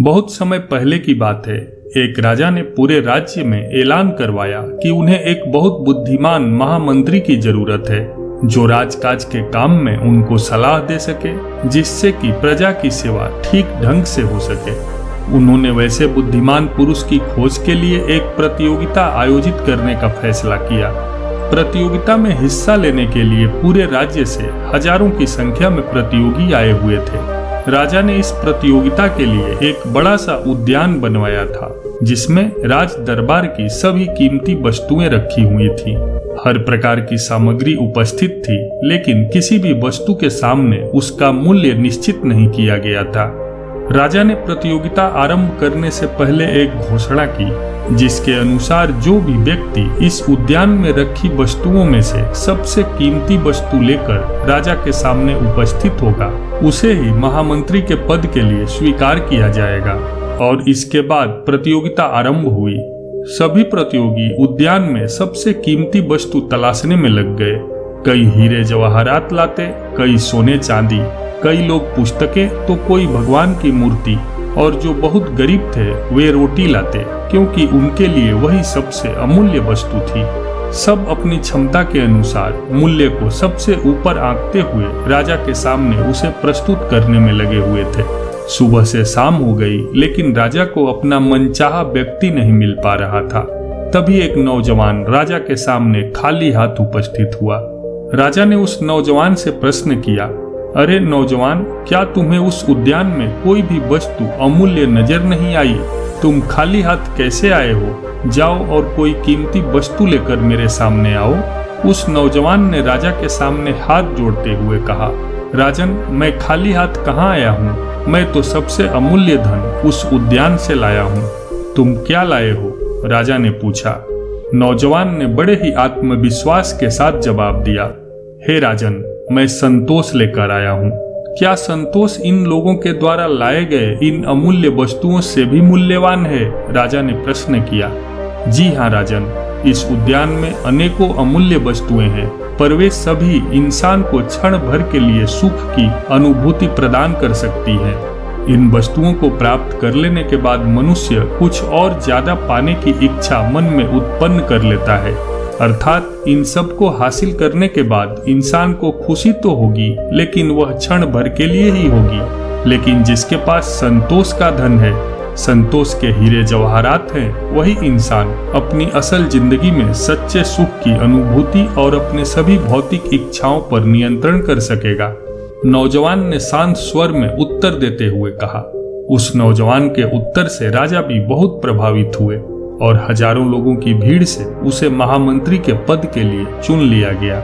बहुत समय पहले की बात है। एक राजा ने पूरे राज्य में ऐलान करवाया कि उन्हें एक बहुत बुद्धिमान महामंत्री की जरूरत है जो राजकाज के काम में उनको सलाह दे सके, जिससे कि प्रजा की सेवा ठीक ढंग से हो सके। उन्होंने वैसे बुद्धिमान पुरुष की खोज के लिए एक प्रतियोगिता आयोजित करने का फैसला किया। प्रतियोगिता में हिस्सा लेने के लिए पूरे राज्य से हजारों की संख्या में प्रतियोगी आए हुए थे। राजा ने इस प्रतियोगिता के लिए एक बड़ा सा उद्यान बनवाया था जिसमें राज दरबार की सभी कीमती वस्तुएं रखी हुई थी। हर प्रकार की सामग्री उपस्थित थी, लेकिन किसी भी वस्तु के सामने उसका मूल्य निश्चित नहीं किया गया था। राजा ने प्रतियोगिता आरंभ करने से पहले एक घोषणा की जिसके अनुसार जो भी व्यक्ति इस उद्यान में रखी वस्तुओं में से सबसे कीमती वस्तु लेकर राजा के सामने उपस्थित होगा उसे ही महामंत्री के पद के लिए स्वीकार किया जाएगा। और इसके बाद प्रतियोगिता आरंभ हुई। सभी प्रतियोगी उद्यान में सबसे कीमती वस्तु तलाशने में लग गए। कई हीरे जवाहरात लाते, कई सोने चांदी, कई लोग पुस्तकें तो कोई भगवान की मूर्ति, और जो बहुत गरीब थे वे रोटी लाते क्योंकि उनके लिए वही सबसे अमूल्य वस्तु थी। सब अपनी क्षमता के अनुसार मूल्य को सबसे ऊपर आंकते हुए राजा के सामने उसे प्रस्तुत करने में लगे हुए थे। सुबह से शाम हो गई, लेकिन राजा को अपना मनचाहा व्यक्ति नहीं मिल पा रहा था। तभी एक नौजवान राजा के सामने खाली हाथ उपस्थित हुआ। राजा ने उस नौजवान से प्रश्न किया, अरे नौजवान, क्या तुम्हें उस उद्यान में कोई भी वस्तु अमूल्य नजर नहीं आई? तुम खाली हाथ कैसे आए हो? जाओ और कोई कीमती वस्तु लेकर मेरे सामने आओ। उस नौजवान ने राजा के सामने हाथ जोड़ते हुए कहा, राजन, मैं खाली हाथ कहाँ आया हूँ? मैं तो सबसे अमूल्य धन उस उद्यान से लाया हूँ। तुम क्या लाए हो? राजा ने पूछा। नौजवान ने बड़े ही आत्मविश्वास के साथ जवाब दिया, हे राजन, मैं संतोष लेकर आया हूँ। क्या संतोष इन लोगों के द्वारा लाए गए इन अमूल्य वस्तुओं से भी मूल्यवान है? राजा ने प्रश्न किया। जी हाँ राजन, इस उद्यान में अनेकों अमूल्य वस्तुएं हैं, पर वे सभी इंसान को क्षण भर के लिए सुख की अनुभूति प्रदान कर सकती हैं। इन वस्तुओं को प्राप्त कर लेने के बाद मनुष्य कुछ और ज्यादा पाने की इच्छा मन में उत्पन्न कर लेता है। अर्थात इन सब को हासिल करने के बाद इंसान को खुशी तो होगी, लेकिन वह क्षण भर के लिए ही होगी। लेकिन जिसके पास संतोष का धन है, संतोष के हीरे जवाहरात हैं, वही इंसान अपनी असल जिंदगी में सच्चे सुख की अनुभूति और अपने सभी भौतिक इच्छाओं पर नियंत्रण कर सकेगा। नौजवान ने शांत स्वर में उत्तर देते हुए कहा। उस नौजवान के उत्तर से राजा भी बहुत प्रभावित हुए और हजारों लोगों की भीड़ से उसे महामंत्री के पद के लिए चुन लिया गया।